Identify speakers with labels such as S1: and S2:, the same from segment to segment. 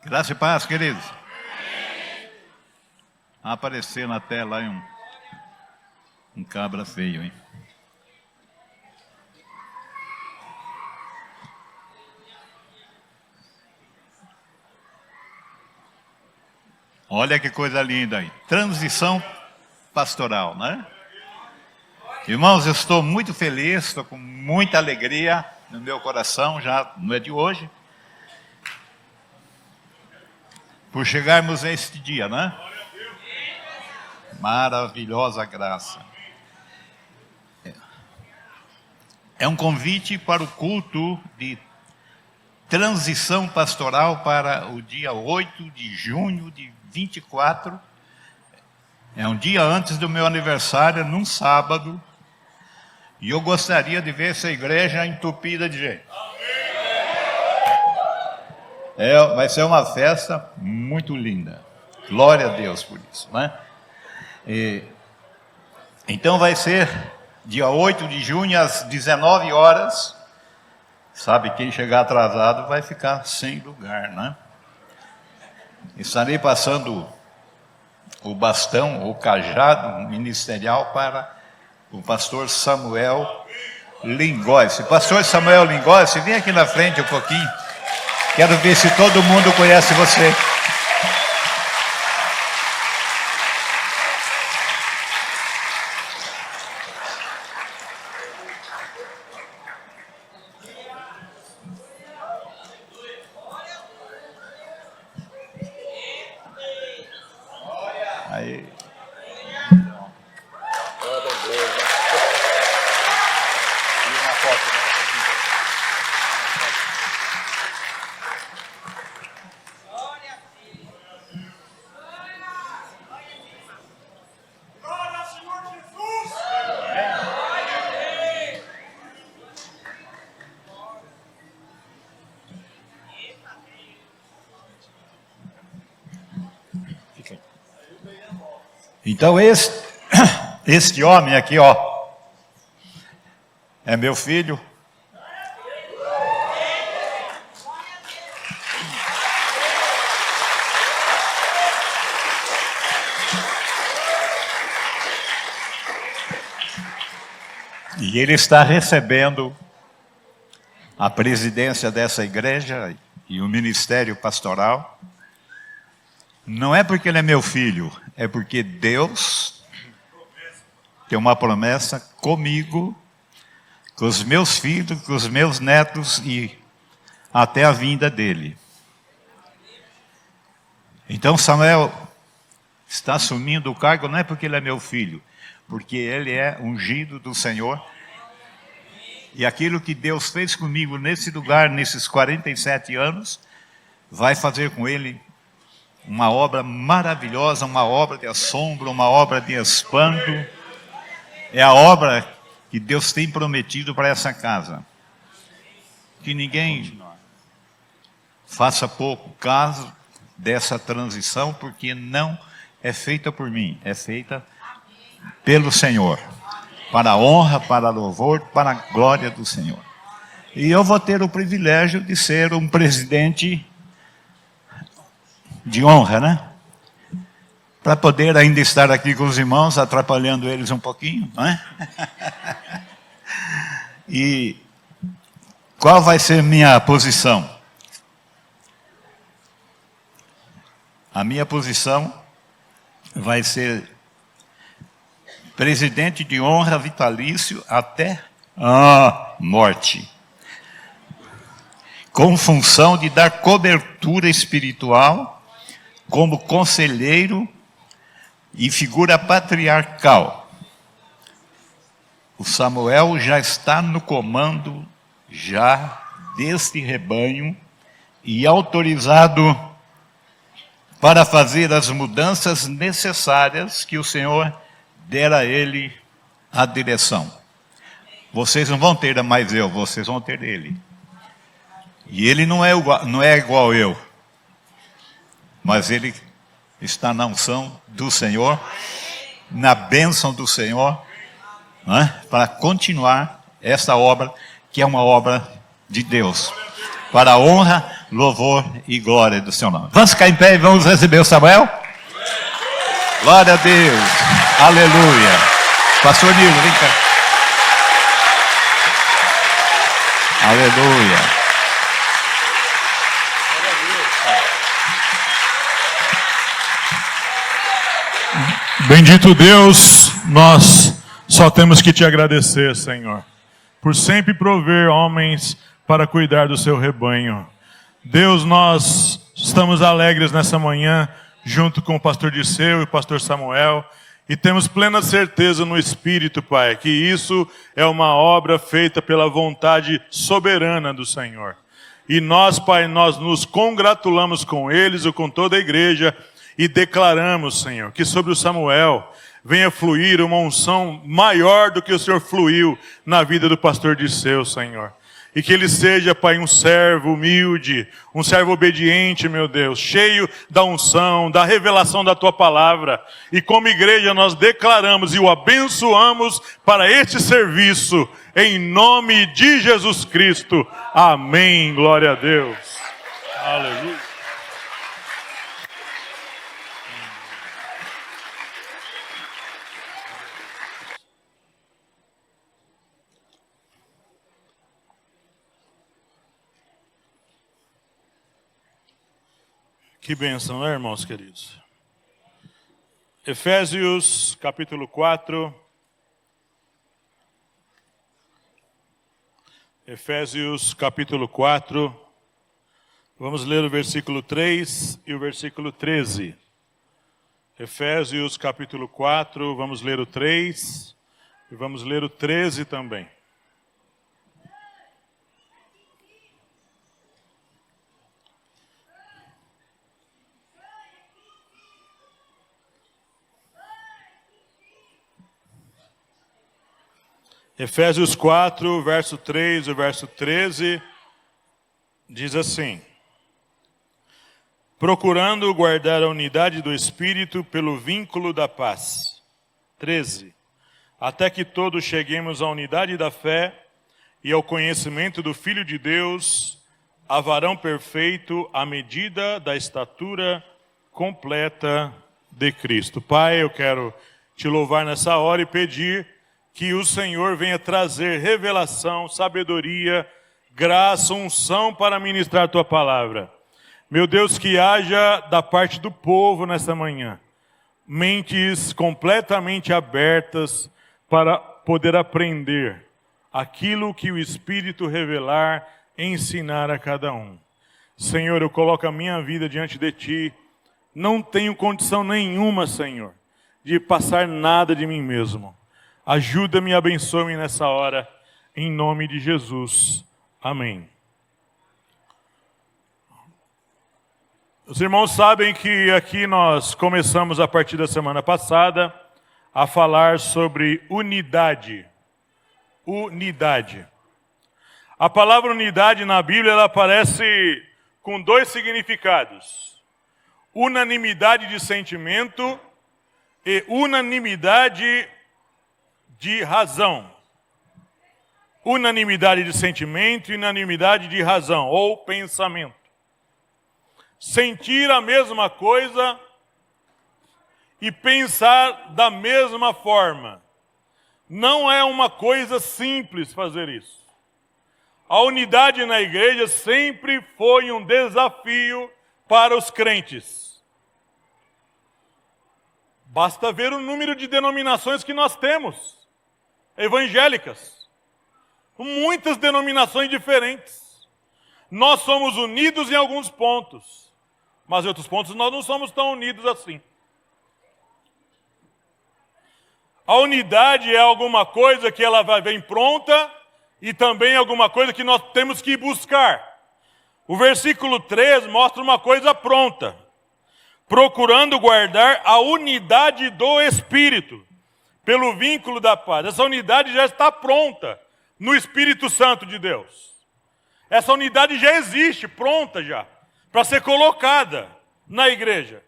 S1: Graça e paz, queridos. Apareceu na tela aí um cabra feio, hein? Olha que coisa linda aí. Transição pastoral, né? Irmãos, eu estou muito feliz, estou com muita alegria no meu coração, já não é de hoje, por chegarmos a este dia, né? Maravilhosa graça. É um convite para o culto de transição pastoral para o dia 8 de junho de 24. É um dia antes do meu aniversário, num sábado. E eu gostaria de ver essa igreja entupida de gente. Vai ser uma festa muito linda. Glória a Deus por isso, né? Então vai ser dia 8 de junho às 19 horas. Sabe, quem chegar atrasado vai ficar sem lugar, né? Estarei passando o bastão, o cajado ministerial para o pastor Samuel Lingóis. Pastor Samuel Lingóis, vem aqui na frente um pouquinho. Quero ver se todo mundo conhece você. Aí. Então este homem aqui, ó, é meu filho. E ele está recebendo a presidência dessa igreja e o ministério pastoral. Não é porque ele é meu filho, é porque Deus tem uma promessa comigo, com os meus filhos, com os meus netos e até a vinda dele. Então Samuel está assumindo o cargo, não é porque ele é meu filho, porque ele é ungido do Senhor. E aquilo que Deus fez comigo nesse lugar, nesses 47 anos, vai fazer com ele uma obra maravilhosa, uma obra de assombro, uma obra de espanto. É a obra que Deus tem prometido para essa casa. Que ninguém faça pouco caso dessa transição, porque não é feita por mim, é feita pelo Senhor. Para a honra, para a louvor, para a glória do Senhor. E eu vou ter o privilégio de ser um presidente de honra, né? Para poder ainda estar aqui com os irmãos, atrapalhando eles um pouquinho, não é? E qual vai ser minha posição? A minha posição vai ser presidente de honra vitalício até a morte, com função de dar cobertura espiritual como conselheiro e figura patriarcal. O Samuel já está no comando já deste rebanho e autorizado para fazer as mudanças necessárias que o Senhor der a ele a direção. Vocês não vão ter mais eu, vocês vão ter ele. E ele não é igual eu. Mas ele está na unção do Senhor, na bênção do Senhor, né, para continuar essa obra, que é uma obra de Deus, para a honra, louvor e glória do seu nome. Vamos ficar em pé e vamos receber o Samuel? Glória a Deus. Aleluia. Pastor Nilo, vem cá. Aleluia.
S2: Bendito Deus, nós só temos que te agradecer, Senhor, por sempre prover homens para cuidar do seu rebanho. Deus, nós estamos alegres nessa manhã, junto com o pastor Disseu e o pastor Samuel, e temos plena certeza no Espírito, Pai, que isso é uma obra feita pela vontade soberana do Senhor. E nós, Pai, nós nos congratulamos com eles ou com toda a igreja e declaramos, Senhor, que sobre o Samuel venha fluir uma unção maior do que o Senhor fluiu na vida do pastor Disseu, Senhor. E que ele seja, Pai, um servo humilde, um servo obediente, meu Deus, cheio da unção, da revelação da Tua palavra. E como igreja nós declaramos e o abençoamos para este serviço, em nome de Jesus Cristo. Amém. Glória a Deus. Aleluia. Que bênção, né, irmãos queridos? Efésios, capítulo 4. Efésios, capítulo 4. Vamos ler o versículo 3 e o versículo 13. Efésios, capítulo 4, vamos ler o 3 e vamos ler o 13 também. Efésios 4, verso 3 e verso 13, diz assim: procurando guardar a unidade do Espírito pelo vínculo da paz. 13. Até que todos cheguemos à unidade da fé e ao conhecimento do Filho de Deus, a varão perfeito, à medida da estatura completa de Cristo. Pai, eu quero te louvar nessa hora e pedir que o Senhor venha trazer revelação, sabedoria, graça, unção para ministrar a Tua palavra. Meu Deus, que haja da parte do povo nessa manhã mentes completamente abertas para poder aprender aquilo que o Espírito revelar, ensinar a cada um. Senhor, eu coloco a minha vida diante de Ti. Não tenho condição nenhuma, Senhor, de passar nada de mim mesmo. Ajuda-me e abençoe-me nessa hora, em nome de Jesus. Amém. Os irmãos sabem que aqui nós começamos a partir da semana passada a falar sobre unidade. Unidade. A palavra unidade na Bíblia ela aparece com dois significados: unanimidade de sentimento e unanimidade de razão. Unanimidade de sentimento e unanimidade de razão ou pensamento. Sentir a mesma coisa e pensar da mesma forma. Não é uma coisa simples fazer isso. A unidade na igreja sempre foi um desafio para os crentes. Basta ver o número de denominações que nós temos, evangélicas. Muitas denominações diferentes. Nós somos unidos em alguns pontos, mas em outros pontos nós não somos tão unidos assim. A unidade é alguma coisa que ela vem pronta e também alguma coisa que nós temos que buscar. O versículo 3 mostra uma coisa pronta. Procurando guardar a unidade do Espírito pelo vínculo da paz. Essa unidade já está pronta no Espírito Santo de Deus. Essa unidade já existe, pronta já, para ser colocada na igreja.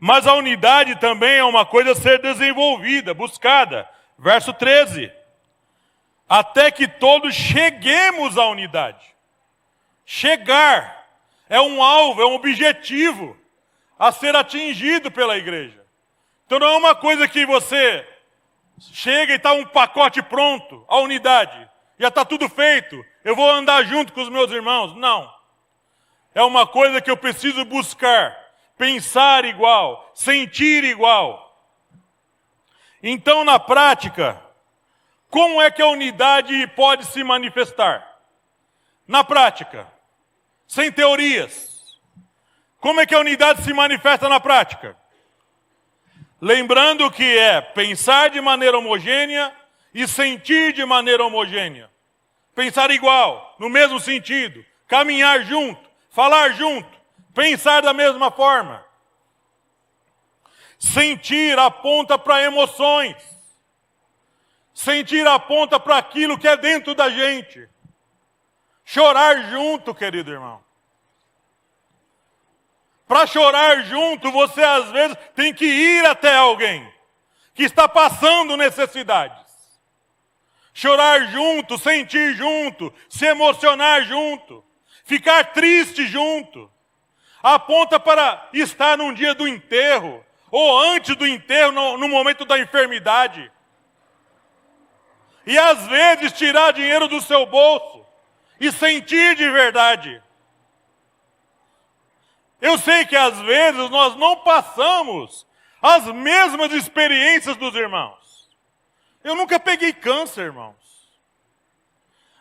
S2: Mas a unidade também é uma coisa a ser desenvolvida, buscada. Verso 13. Até que todos cheguemos à unidade. Chegar É um alvo, é um objetivo a ser atingido pela igreja. Então não é uma coisa que você chega e está um pacote pronto, a unidade, já está tudo feito, eu vou andar junto com os meus irmãos. Não. É uma coisa que eu preciso buscar, pensar igual, sentir igual. Então, na prática, como é que a unidade pode se manifestar? Na prática, sem teorias. Como é que a unidade se manifesta na prática? Lembrando que é pensar de maneira homogênea e sentir de maneira homogênea. Pensar igual, no mesmo sentido, caminhar junto, falar junto, pensar da mesma forma. Sentir aponta para emoções. Sentir aponta para aquilo que é dentro da gente. Chorar junto, querido irmão. Para chorar junto, você às vezes tem que ir até alguém que está passando necessidades. Chorar junto, sentir junto, se emocionar junto, ficar triste junto. Aponta para estar num dia do enterro, ou antes do enterro, no momento da enfermidade. E às vezes tirar dinheiro do seu bolso e sentir de verdade. Eu sei que às vezes nós não passamos as mesmas experiências dos irmãos. Eu nunca peguei câncer, irmãos.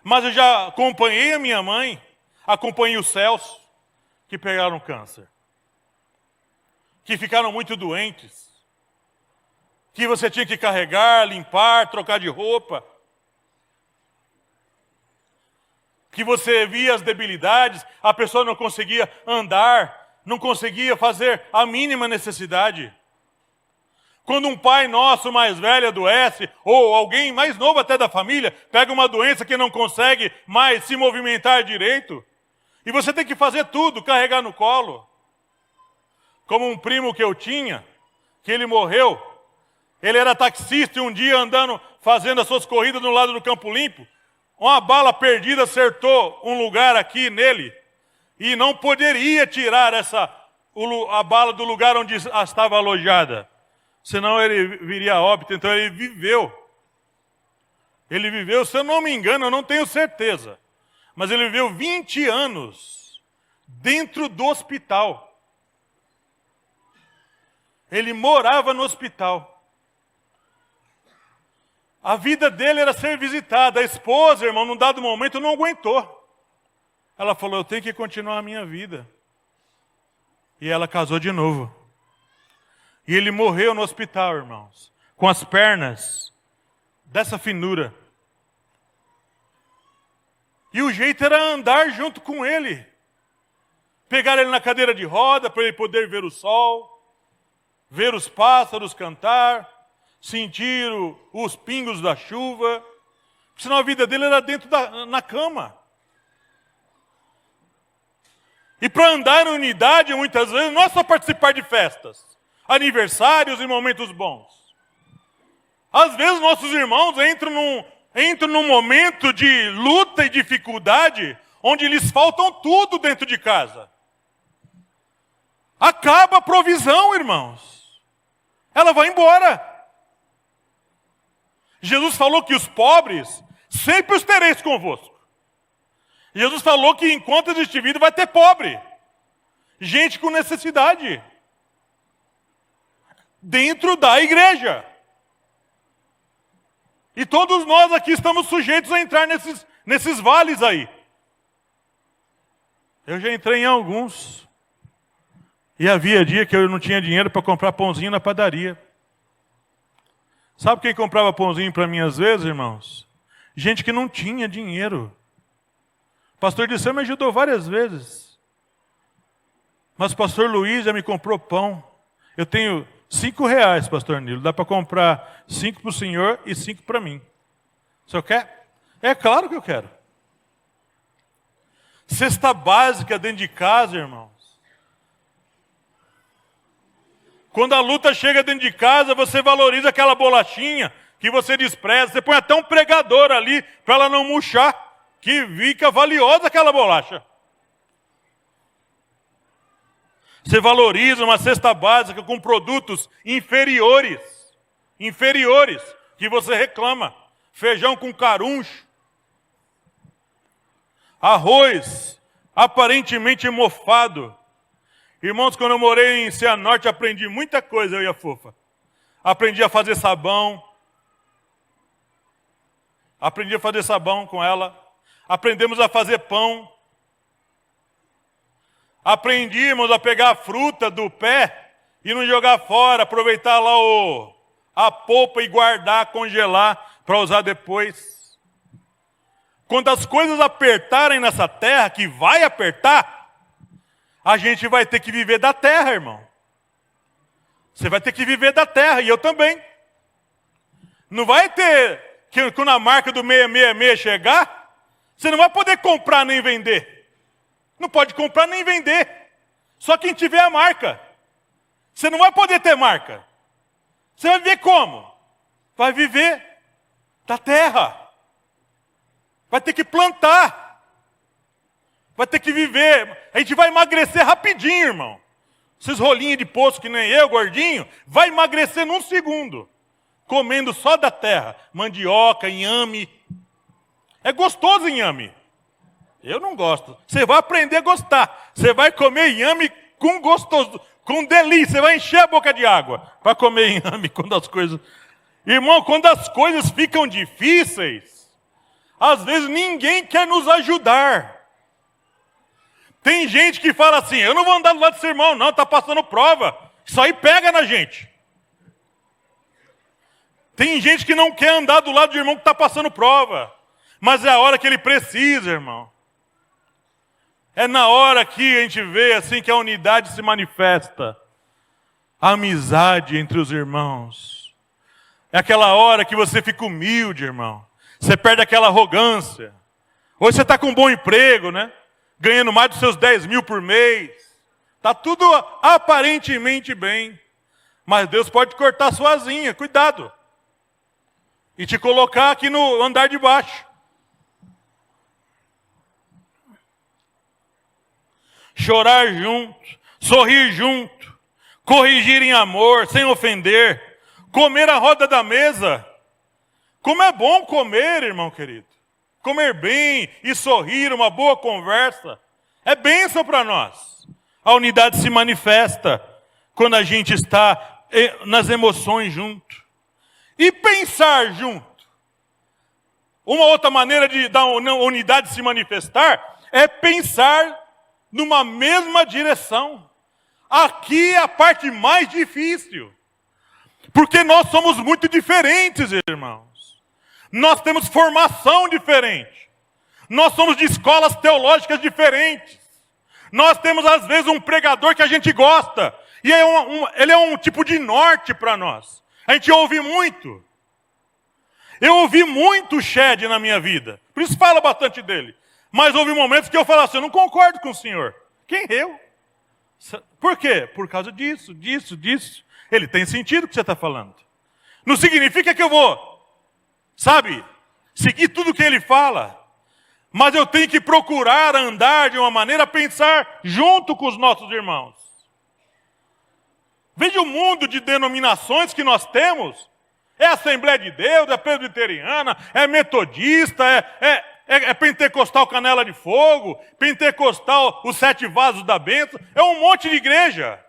S2: Mas eu já acompanhei a minha mãe, acompanhei os Celso, que pegaram câncer. Que ficaram muito doentes. Que você tinha que carregar, limpar, trocar de roupa. Que você via as debilidades, a pessoa não conseguia andar, não conseguia fazer a mínima necessidade. Quando um pai nosso mais velho adoece, ou alguém mais novo até da família, pega uma doença que não consegue mais se movimentar direito, e você tem que fazer tudo, carregar no colo. Como um primo que eu tinha, que ele morreu, ele era taxista e um dia andando, fazendo as suas corridas no lado do Campo Limpo, uma bala perdida acertou um lugar aqui nele, e não poderia tirar a bala do lugar onde estava alojada. Senão ele viria a óbito. Então ele viveu. Ele viveu, se eu não me engano, eu não tenho certeza. Mas ele viveu 20 anos dentro do hospital. Ele morava no hospital. A vida dele era ser visitada. A esposa, irmão, num dado momento não aguentou. Ela falou, eu tenho que continuar a minha vida. E ela casou de novo. E ele morreu no hospital, irmãos. Com as pernas dessa finura. E o jeito era andar junto com ele. Pegar ele na cadeira de roda para ele poder ver o sol. Ver os pássaros cantar. Sentir os pingos da chuva. Senão a vida dele era dentro na cama. E para andar em unidade, muitas vezes, não é só participar de festas, aniversários e momentos bons. Às vezes, nossos irmãos entram num momento de luta e dificuldade, onde lhes faltam tudo dentro de casa. Acaba a provisão, irmãos. Ela vai embora. Jesus falou que os pobres sempre os tereis convosco. Jesus falou que enquanto existir vida vai ter pobre. Gente com necessidade. Dentro da igreja. E todos nós aqui estamos sujeitos a entrar nesses vales aí. Eu já entrei em alguns. E havia dia que eu não tinha dinheiro para comprar pãozinho na padaria. Sabe quem comprava pãozinho para mim às vezes, irmãos? Gente que não tinha dinheiro. O pastor Disseu me ajudou várias vezes. Mas o pastor Luiz já me comprou pão. Eu tenho R$5, pastor Nilo. Dá para comprar 5 para o senhor e 5 para mim. O senhor quer? É claro que eu quero. Cesta básica dentro de casa, irmãos. Quando a luta chega dentro de casa, você valoriza aquela bolachinha que você despreza. Você põe até um pregador ali para ela não murchar. Que fica valiosa aquela bolacha. Você valoriza uma cesta básica com produtos inferiores, que você reclama. Feijão com caruncho, arroz aparentemente mofado. Irmãos, quando eu morei em Cianorte, aprendi muita coisa, eu e a Fofa. Aprendi a fazer sabão. Aprendi a fazer sabão com ela. Aprendemos a fazer pão. Aprendimos a pegar a fruta do pé e não jogar fora, aproveitar lá a polpa e guardar, congelar para usar depois. Quando as coisas apertarem nessa terra, que vai apertar, a gente vai ter que viver da terra, irmão. Você vai ter que viver da terra, e eu também. Não vai ter, quando a marca do 666 chegar, você não vai poder comprar nem vender. Não pode comprar nem vender. Só quem tiver a marca. Você não vai poder ter marca. Você vai viver como? Vai viver da terra. Vai ter que plantar. Vai ter que viver. A gente vai emagrecer rapidinho, irmão. Esses rolinhos de poço que nem eu, gordinho, vai emagrecer num segundo. Comendo só da terra. Mandioca, inhame. É gostoso inhame. Eu não gosto. Você vai aprender a gostar. Você vai comer inhame com gostoso, com delícia. Você vai encher a boca de água para comer inhame quando as coisas... Irmão, quando as coisas ficam difíceis, às vezes ninguém quer nos ajudar. Tem gente que fala assim, eu não vou andar do lado desse irmão, não, está passando prova. Isso aí pega na gente. Tem gente que não quer andar do lado do irmão que está passando prova. Mas é a hora que ele precisa, irmão. É na hora que a gente vê assim que a unidade se manifesta. A amizade entre os irmãos. É aquela hora que você fica humilde, irmão. Você perde aquela arrogância. Hoje você está com um bom emprego, né? Ganhando mais dos seus 10 mil por mês. Está tudo aparentemente bem. Mas Deus pode cortar sua asinha, cuidado. E te colocar aqui no andar de baixo. Chorar junto, sorrir junto, corrigir em amor, sem ofender, comer à roda da mesa. Como é bom comer, irmão querido. Comer bem e sorrir, uma boa conversa. É bênção para nós. A unidade se manifesta quando a gente está nas emoções junto. E pensar junto. Uma outra maneira de da unidade se manifestar é pensar numa mesma direção. Aqui é a parte mais difícil. Porque nós somos muito diferentes, irmãos. Nós temos formação diferente. Nós somos de escolas teológicas diferentes. Nós temos, às vezes, um pregador que a gente gosta. E ele é um tipo de norte para nós. A gente ouve muito. Eu ouvi muito o Shed na minha vida. Por isso falo bastante dele. Mas houve momentos que eu falo assim, eu não concordo com o senhor. Quem eu? Por quê? Por causa disso. Ele tem sentido o que você está falando. Não significa que eu vou, seguir tudo que ele fala. Mas eu tenho que procurar andar de uma maneira a pensar junto com os nossos irmãos. Veja o mundo de denominações que nós temos. É Assembleia de Deus, é presbiteriana, é metodista, é pentecostal canela de fogo, pentecostal os 7 vasos da bênção. É um monte de igreja.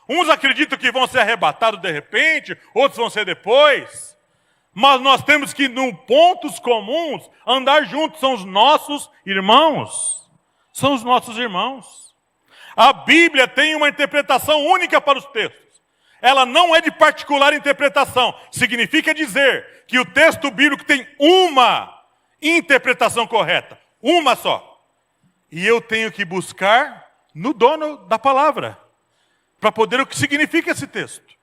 S2: Uns acreditam que vão ser arrebatados de repente, outros vão ser depois. Mas nós temos que, em pontos comuns, andar juntos. São os nossos irmãos. A Bíblia tem uma interpretação única para os textos. Ela não é de particular interpretação. Significa dizer que o texto bíblico tem uma interpretação correta. Uma só. E eu tenho que buscar no dono da palavra. Para poder, o que significa esse texto.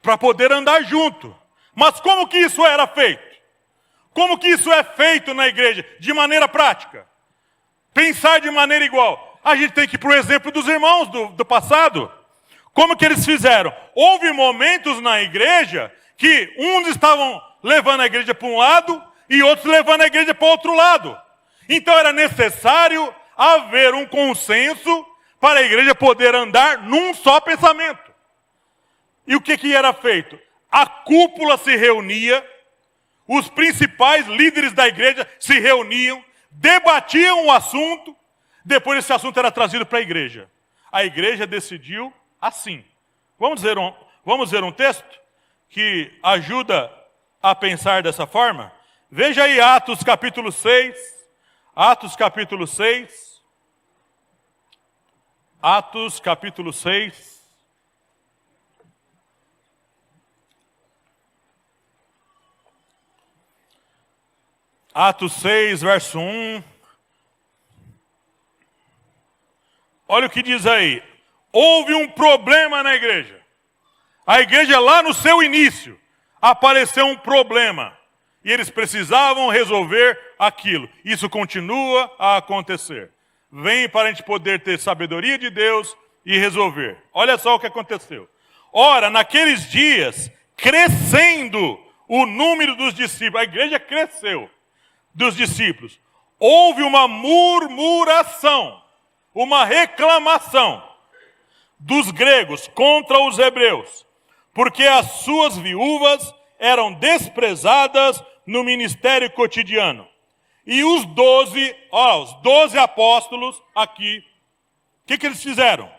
S2: Para poder andar junto. Mas como que isso era feito? Como que isso é feito na igreja? De maneira prática. Pensar de maneira igual. A gente tem que ir para o exemplo dos irmãos do passado. Como que eles fizeram? Houve momentos na igreja que uns estavam levando a igreja para um lado e outros levando a igreja para o outro lado. Então era necessário haver um consenso para a igreja poder andar num só pensamento. E o que era feito? A cúpula se reunia, os principais líderes da igreja se reuniam, debatiam o assunto, depois esse assunto era trazido para a igreja. A igreja decidiu assim. Vamos ver um texto que ajuda a pensar dessa forma? Veja aí Atos capítulo 6. Atos capítulo 6. Atos capítulo 6. Atos 6, verso 1. Olha o que diz aí. Houve um problema na igreja. A igreja lá no seu início, apareceu um problema. E eles precisavam resolver aquilo. Isso continua a acontecer. Vem para a gente poder ter sabedoria de Deus e resolver. Olha só o que aconteceu. Ora, naqueles dias, crescendo o número dos discípulos, a igreja cresceu dos discípulos. Houve uma murmuração, uma reclamação dos gregos contra os hebreus, porque as suas viúvas eram desprezadas no ministério cotidiano. E os 12 apóstolos aqui, o que eles fizeram?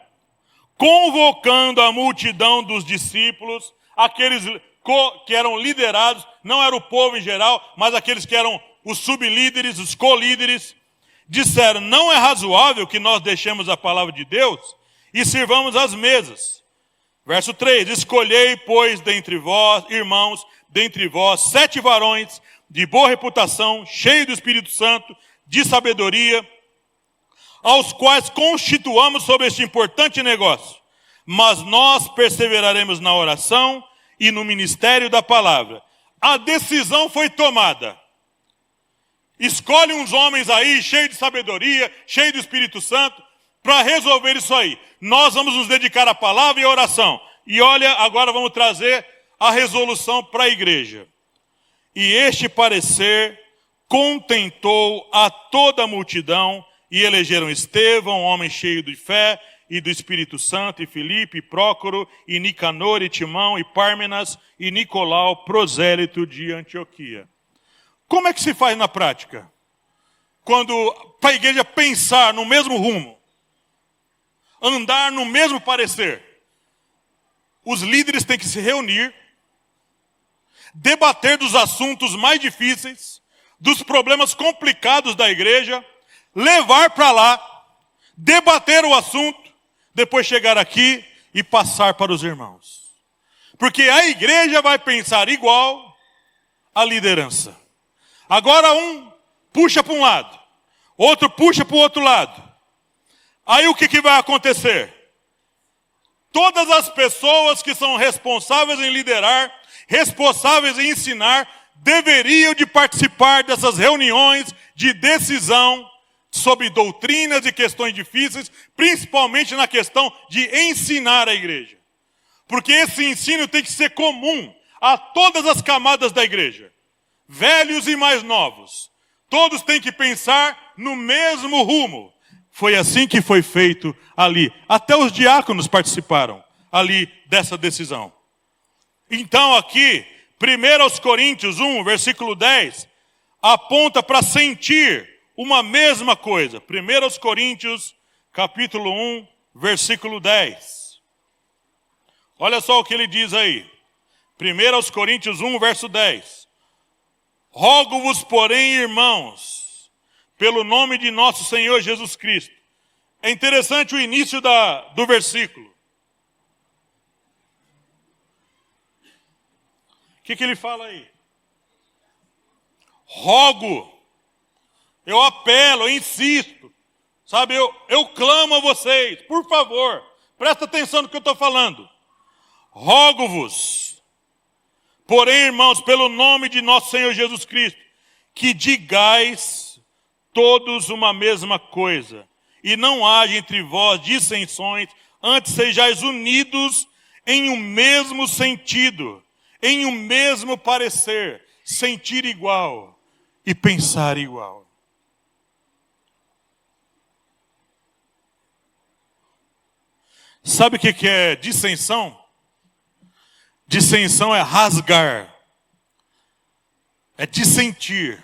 S2: Convocando a multidão dos discípulos, aqueles que eram liderados, não era o povo em geral, mas aqueles que eram os sublíderes, os colíderes, disseram, não é razoável que nós deixemos a palavra de Deus e sirvamos as mesas. Verso 3, escolhei, pois, dentre vós, irmãos, dentre vós, 7 varões de boa reputação, cheios do Espírito Santo, de sabedoria, aos quais constituamos sobre este importante negócio. Mas nós perseveraremos na oração e no ministério da palavra. A decisão foi tomada. Escolhe uns homens aí, cheios de sabedoria, cheios do Espírito Santo, para resolver isso aí. Nós vamos nos dedicar à palavra e à oração. E olha, agora vamos trazer a resolução para a igreja. E este parecer contentou a toda a multidão, e elegeram Estevão, homem cheio de fé e do Espírito Santo, e Filipe, e Prócoro, e Nicanor, e Timão, e Pármenas, e Nicolau, prosélito de Antioquia. Como é que se faz na prática? Quando para a igreja pensar no mesmo rumo, andar no mesmo parecer, os líderes têm que se reunir, debater dos assuntos mais difíceis, dos problemas complicados da igreja, levar para lá, debater o assunto, depois chegar aqui e passar para os irmãos. Porque a igreja vai pensar igual à liderança. Agora um puxa para um lado, outro puxa para o outro lado. Aí o que vai acontecer? Todas as pessoas que são responsáveis em liderar, responsáveis em ensinar, deveriam de participar dessas reuniões de decisão sobre doutrinas e questões difíceis, principalmente na questão de ensinar a igreja. Porque esse ensino tem que ser comum a todas as camadas da igreja. Velhos e mais novos. Todos têm que pensar no mesmo rumo. Foi assim que foi feito ali. Até os diáconos participaram ali dessa decisão. Então aqui, 1 Coríntios 1, versículo 10, aponta para sentir uma mesma coisa. 1 Coríntios, capítulo 1, versículo 10. Olha só o que ele diz aí. 1 Coríntios 1, verso 10. Rogo-vos, porém, irmãos, pelo nome de nosso Senhor Jesus Cristo. É interessante o início do versículo. O que ele fala aí? Rogo, eu apelo, eu insisto, sabe, eu clamo a vocês, por favor, presta atenção no que eu estou falando. Rogo-vos, porém, irmãos, pelo nome de nosso Senhor Jesus Cristo, que digais todos uma mesma coisa, e não haja entre vós dissensões, antes sejais unidos em um mesmo sentido, em um mesmo parecer, sentir igual e pensar igual. Sabe o que é dissensão? Dissensão é rasgar. É dissentir.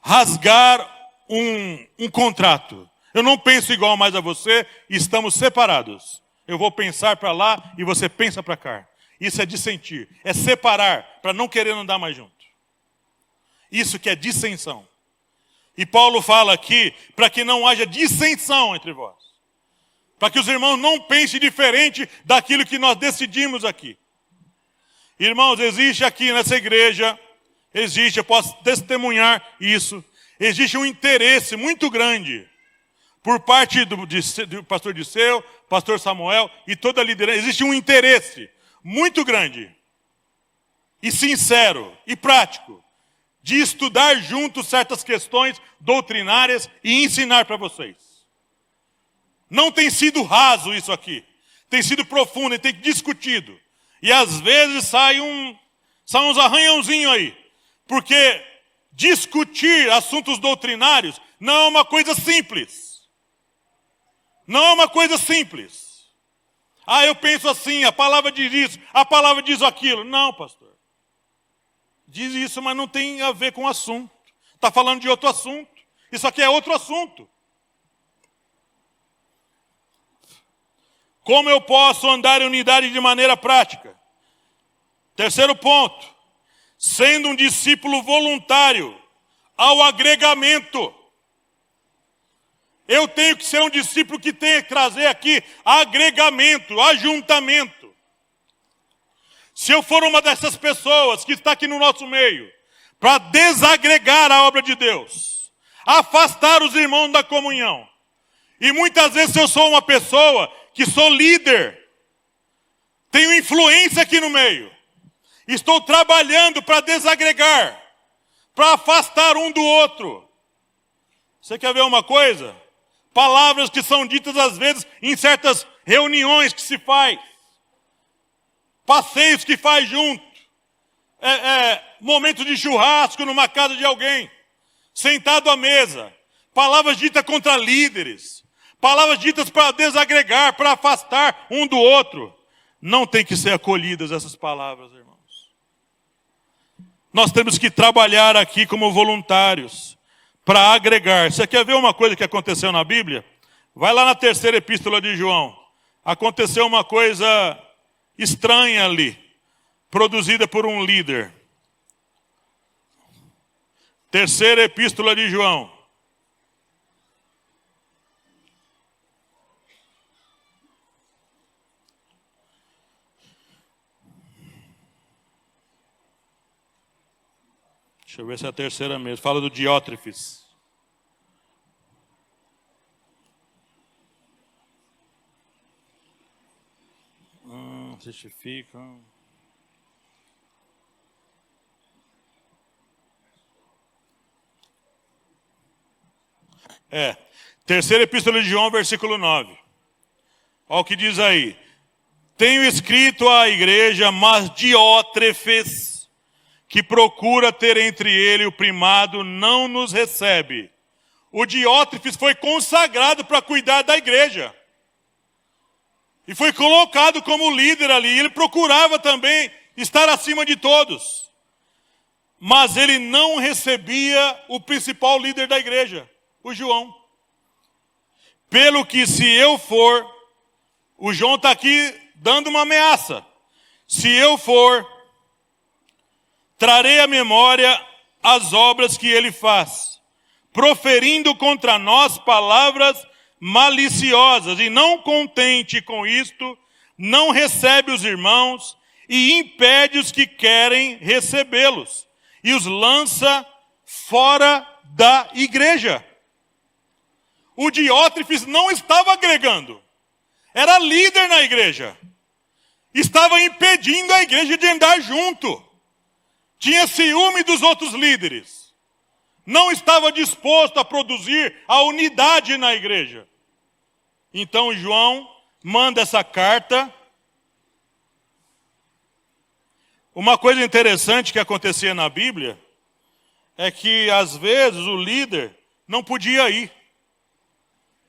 S2: Rasgar um contrato. Eu não penso igual mais a você, estamos separados. Eu vou pensar para lá e você pensa para cá. Isso é dissentir. É separar, para não querer andar mais junto. Isso que é dissensão. E Paulo fala aqui para que não haja dissensão entre vós. Para que os irmãos não pensem diferente daquilo que nós decidimos aqui. Irmãos, existe aqui nessa igreja, eu posso testemunhar isso, existe um interesse muito grande por parte do pastor Disseu, pastor Samuel e toda a liderança. Existe um interesse muito grande e sincero e prático de estudar juntos certas questões doutrinárias e ensinar para vocês. Não tem sido raso isso aqui. Tem sido profundo e tem discutido. E às vezes sai uns arranhãozinhos aí. Porque discutir assuntos doutrinários não é uma coisa simples. Não é uma coisa simples. Ah, eu penso assim, a palavra diz isso, a palavra diz aquilo. Não, pastor. Diz isso, mas não tem a ver com o assunto. Está falando de outro assunto. Isso aqui é outro assunto. Como eu posso andar em unidade de maneira prática? Terceiro ponto. Sendo um discípulo voluntário ao agregamento. Eu tenho que ser um discípulo que tenha que trazer aqui agregamento, ajuntamento. Se eu for uma dessas pessoas que está aqui no nosso meio, para desagregar a obra de Deus, afastar os irmãos da comunhão, e muitas vezes eu sou uma pessoa que sou líder, tenho influência aqui no meio, estou trabalhando para desagregar, para afastar um do outro. Você quer ver uma coisa? Palavras que são ditas às vezes em certas reuniões que se faz, passeios que faz junto, momento de churrasco numa casa de alguém, sentado à mesa, palavras ditas contra líderes, palavras ditas para desagregar, para afastar um do outro. Não tem que ser acolhidas essas palavras, irmãos. Nós temos que trabalhar aqui como voluntários para agregar. Você quer ver uma coisa que aconteceu na Bíblia? Vai lá na terceira epístola de João. Aconteceu uma coisa estranha ali, produzida por um líder. Terceira epístola de João. Deixa eu ver se é a terceira mesmo. Fala do Diótrefes. Testificam. Terceira epístola de João, versículo 9. Olha o que diz aí. Tenho escrito à igreja, mas Diótrefes, que procura ter entre ele o primado, não nos recebe. O Diótrefes foi consagrado para cuidar da igreja. E foi colocado como líder ali. Ele procurava também estar acima de todos. Mas ele não recebia o principal líder da igreja, o João. Pelo que se eu for, o João está aqui dando uma ameaça. Se eu for, trarei à memória as obras que ele faz, proferindo contra nós palavras maliciosas, e não contente com isto, não recebe os irmãos e impede os que querem recebê-los, e os lança fora da igreja. O Diótrefes não estava agregando, era líder na igreja, estava impedindo a igreja de andar junto, tinha ciúme dos outros líderes, não estava disposto a produzir a unidade na igreja. Então João manda essa carta. Uma coisa interessante que acontecia na Bíblia é que às vezes o líder não podia ir.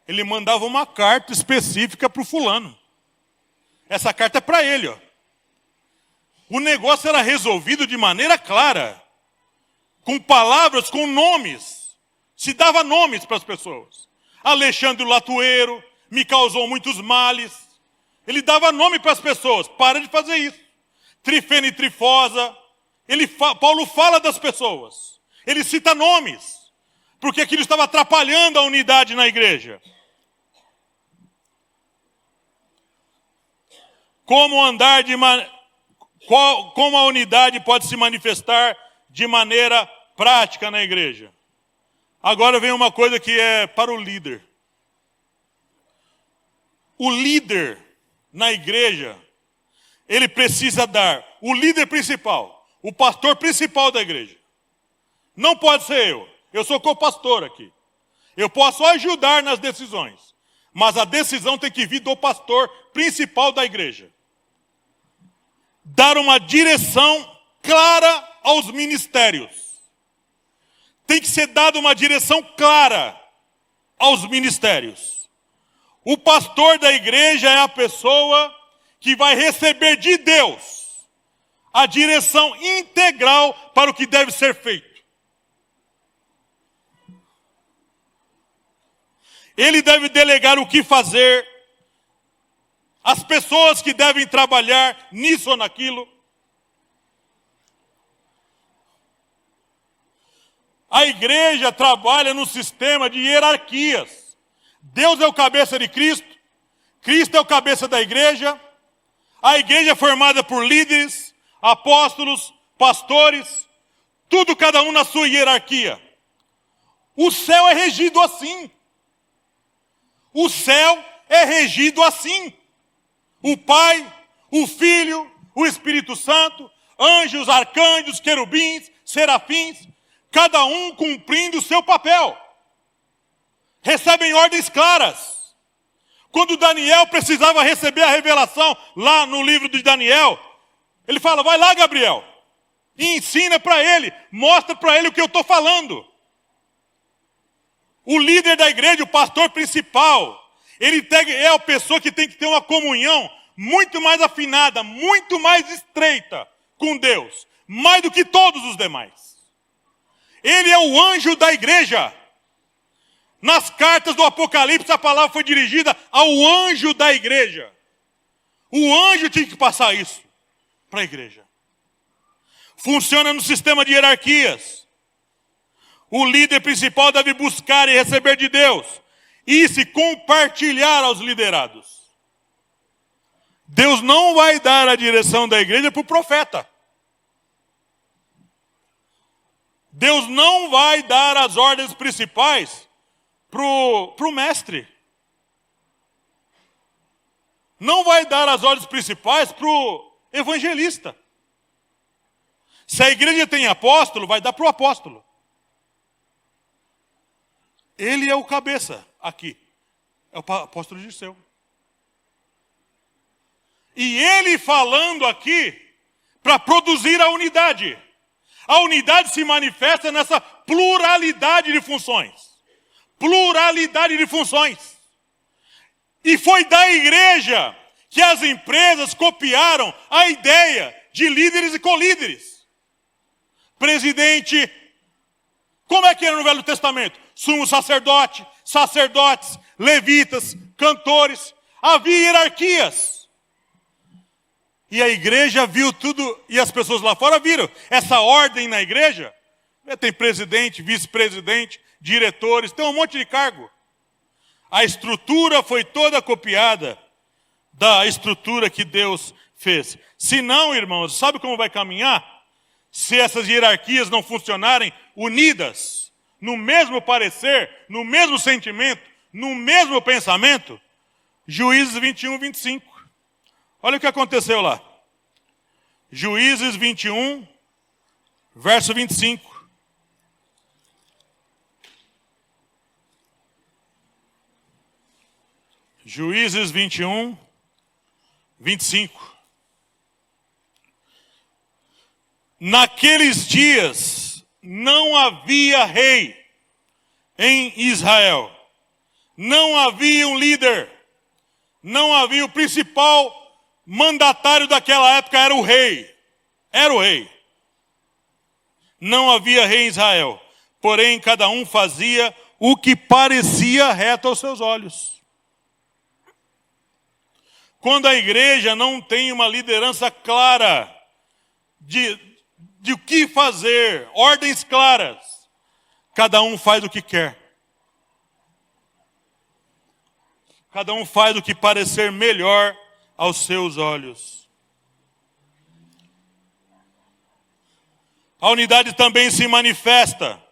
S2: ele mandava uma carta específica para o fulano. Essa carta é para ele, ó. O negócio era resolvido de maneira clara, com palavras, com nomes. Se dava nomes para as pessoas. Alexandre o Latueiro me causou muitos males. Ele dava nome para as pessoas. Para de fazer isso. Trifena e Trifosa. Paulo fala das pessoas. Ele cita nomes. Porque aquilo estava atrapalhando a unidade na igreja. Como a unidade pode se manifestar de maneira prática na igreja? Agora vem uma coisa que é para o líder. O líder na igreja, ele precisa dar, o líder principal, o pastor principal da igreja. Não pode ser eu sou co-pastor aqui. Eu posso ajudar nas decisões, mas a decisão tem que vir do pastor principal da igreja. Dar uma direção clara aos ministérios. Tem que ser dada uma direção clara aos ministérios. O pastor da igreja é a pessoa que vai receber de Deus a direção integral para o que deve ser feito. Ele deve delegar o que fazer, as pessoas que devem trabalhar nisso ou naquilo. A igreja trabalha num sistema de hierarquias. Deus é o cabeça de Cristo, Cristo é o cabeça da igreja, a igreja é formada por líderes, apóstolos, pastores, tudo cada um na sua hierarquia. O céu é regido assim. O céu é regido assim. O Pai, o Filho, o Espírito Santo, anjos, arcanjos, querubins, serafins, cada um cumprindo o seu papel. Recebem ordens claras. Quando Daniel precisava receber a revelação, lá no livro de Daniel, ele fala, vai lá, Gabriel, e ensina para ele, mostra para ele o que eu estou falando. O líder da igreja, o pastor principal, ele é a pessoa que tem que ter uma comunhão muito mais afinada, muito mais estreita com Deus, mais do que todos os demais. Ele é o anjo da igreja. Nas cartas do Apocalipse, a palavra foi dirigida ao anjo da igreja. O anjo tinha que passar isso para a igreja. Funciona no sistema de hierarquias. O líder principal deve buscar e receber de Deus e se compartilhar aos liderados. Deus não vai dar a direção da igreja para o profeta. Deus não vai dar as ordens principais para o mestre. Não vai dar as ordens principais para o evangelista. Se a igreja tem apóstolo, vai dar para o apóstolo. Ele é o cabeça aqui. É o apóstolo Dirceu. E ele falando aqui para produzir a unidade. A unidade se manifesta nessa pluralidade de funções. Pluralidade de funções. E foi da igreja que as empresas copiaram a ideia de líderes e colíderes. Presidente, como é que era no Velho Testamento? Sumo sacerdote, sacerdotes, levitas, cantores. Havia hierarquias. E a igreja viu tudo, e as pessoas lá fora viram essa ordem na igreja. Tem presidente, vice-presidente, diretores, tem um monte de cargo. A estrutura foi toda copiada da estrutura que Deus fez. Se não, irmãos, sabe como vai caminhar? Se essas hierarquias não funcionarem unidas, no mesmo parecer, no mesmo sentimento, no mesmo pensamento. Juízes 21, 25. Olha o que aconteceu lá. Juízes 21, verso 25. Juízes 21, 25. Naqueles dias não havia rei em Israel,
S3: Não havia um líder. Não havia o principal mandatário daquela época, era o rei. Era o rei. Não havia rei em Israel. Porém, cada um fazia o que parecia reto aos seus olhos. Quando a igreja não tem uma liderança clara de o que fazer, ordens claras, cada um faz o que quer. Cada um faz o que parecer melhor aos seus olhos. A unidade também se manifesta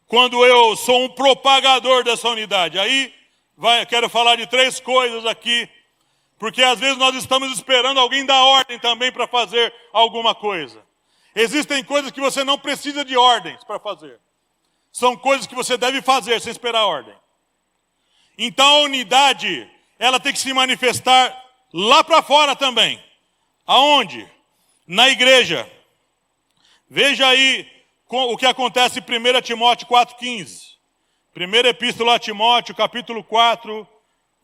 S3: quando eu sou um propagador dessa unidade. Aí, quero falar de 3 coisas aqui, porque às vezes nós estamos esperando alguém dar ordem também para fazer alguma coisa. Existem coisas que você não precisa de ordens para fazer. São coisas que você deve fazer sem esperar ordem. Então a unidade, ela tem que se manifestar lá para fora também. Aonde? Na igreja. Veja aí o que acontece em 1 Timóteo 4,15. Primeira epístola a Timóteo, capítulo 4,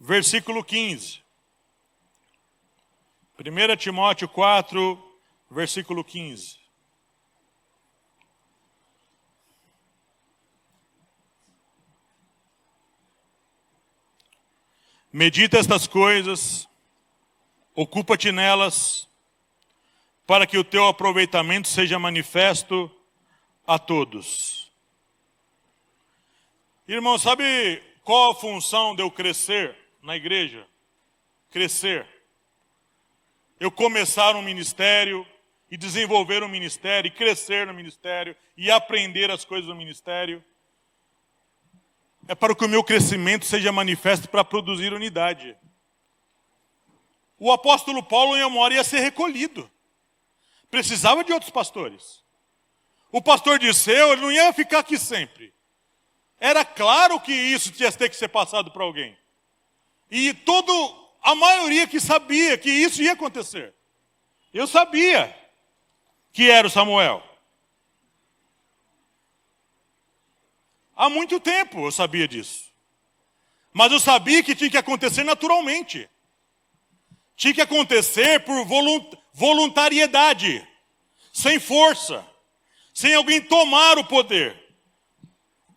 S3: versículo 15. 1 Timóteo 4, versículo 15. Medita estas coisas, ocupa-te nelas, para que o teu aproveitamento seja manifesto a todos. Irmão, sabe qual a função de eu crescer na igreja? Crescer. Eu começar um ministério e desenvolver um ministério, e crescer no ministério, e aprender as coisas do ministério. É para que o meu crescimento seja manifesto para produzir unidade. O apóstolo Paulo, em uma hora, ia ser recolhido. Precisava de outros pastores. O pastor Disseu, ele não ia ficar aqui sempre. Era claro que isso tinha que ser passado para alguém. E a maioria que sabia que isso ia acontecer. Eu sabia que era o Samuel. Há muito tempo eu sabia disso. Mas eu sabia que tinha que acontecer naturalmente. Tinha que acontecer por voluntariedade, sem força, sem alguém tomar o poder.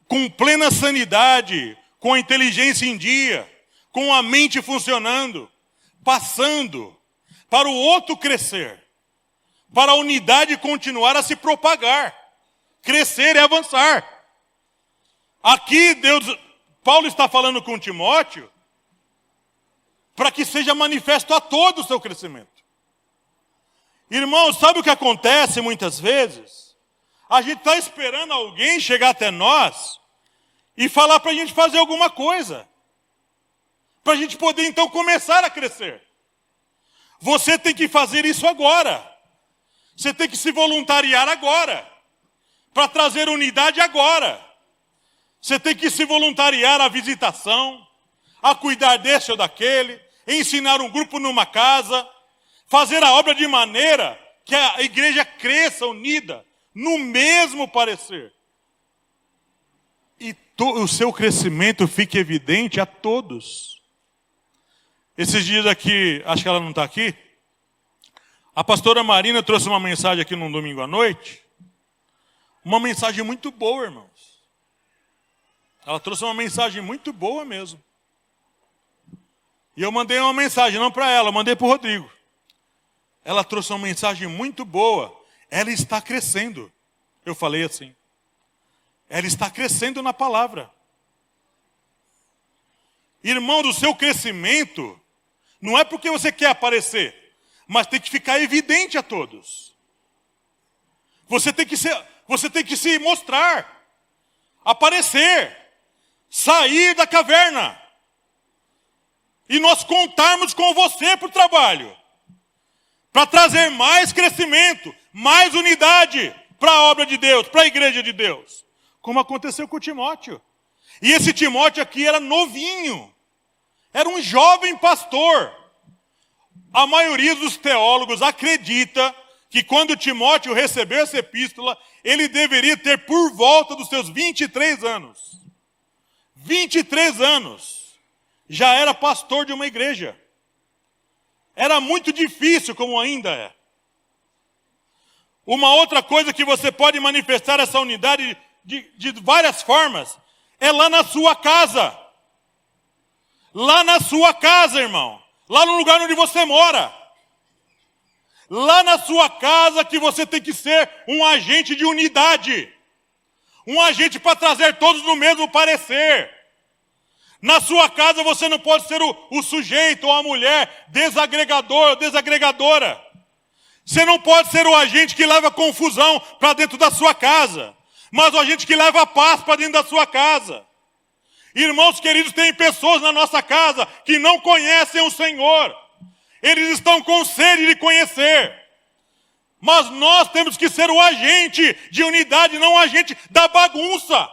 S3: Com plena sanidade, com a inteligência em dia, com a mente funcionando, passando para o outro crescer, para a unidade continuar a se propagar. Crescer é avançar. Aqui Paulo está falando com Timóteo para que seja manifesto a todo o seu crescimento. Irmãos, sabe o que acontece muitas vezes? A gente está esperando alguém chegar até nós e falar para a gente fazer alguma coisa. Para a gente poder então começar a crescer. Você tem que fazer isso agora. Você tem que se voluntariar agora. Para trazer unidade agora. Você tem que se voluntariar à visitação, a cuidar desse ou daquele, ensinar um grupo numa casa, fazer a obra de maneira que a igreja cresça unida, no mesmo parecer. E o seu crescimento fique evidente a todos. Esses dias aqui, acho que ela não está aqui, a pastora Marina trouxe uma mensagem aqui num domingo à noite, uma mensagem muito boa, irmãos. Ela trouxe uma mensagem muito boa mesmo. E eu mandei uma mensagem, não para ela, eu mandei para o Rodrigo. Ela trouxe uma mensagem muito boa. Ela está crescendo. Eu falei assim. Ela está crescendo na palavra. Irmão, do seu crescimento, não é porque você quer aparecer, mas tem que ficar evidente a todos. Você tem que se mostrar, aparecer, sair da caverna. E nós contarmos com você para o trabalho. Para trazer mais crescimento, mais unidade para a obra de Deus, para a igreja de Deus. Como aconteceu com o Timóteo. E esse Timóteo aqui era novinho. Era um jovem pastor. A maioria dos teólogos acredita que quando Timóteo recebeu essa epístola, ele deveria ter por volta dos seus 23 anos. 23 anos, já era pastor de uma igreja. Era muito difícil, como ainda é. Uma outra coisa que você pode manifestar essa unidade de várias formas é lá na sua casa. Lá na sua casa, irmão. Lá no lugar onde você mora. Lá na sua casa que você tem que ser um agente de unidade. Um agente para trazer todos no mesmo parecer. Na sua casa você não pode ser o sujeito ou a mulher desagregador ou desagregadora. Você não pode ser o agente que leva confusão para dentro da sua casa, mas o agente que leva paz para dentro da sua casa. Irmãos queridos, tem pessoas na nossa casa que não conhecem o Senhor. Eles estão com sede de conhecer. Mas nós temos que ser o agente de unidade, não o agente da bagunça.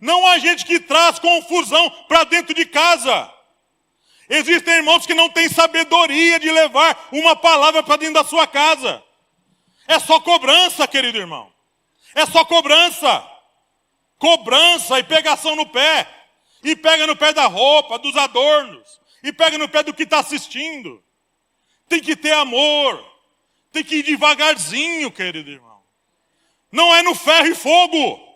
S3: Não há gente que traz confusão para dentro de casa. Existem irmãos que não têm sabedoria de levar uma palavra para dentro da sua casa. É só cobrança, querido irmão. É só cobrança. Cobrança e pegação no pé. E pega no pé da roupa, dos adornos. E pega no pé do que está assistindo. Tem que ter amor. Tem que ir devagarzinho, querido irmão. Não é no ferro e fogo.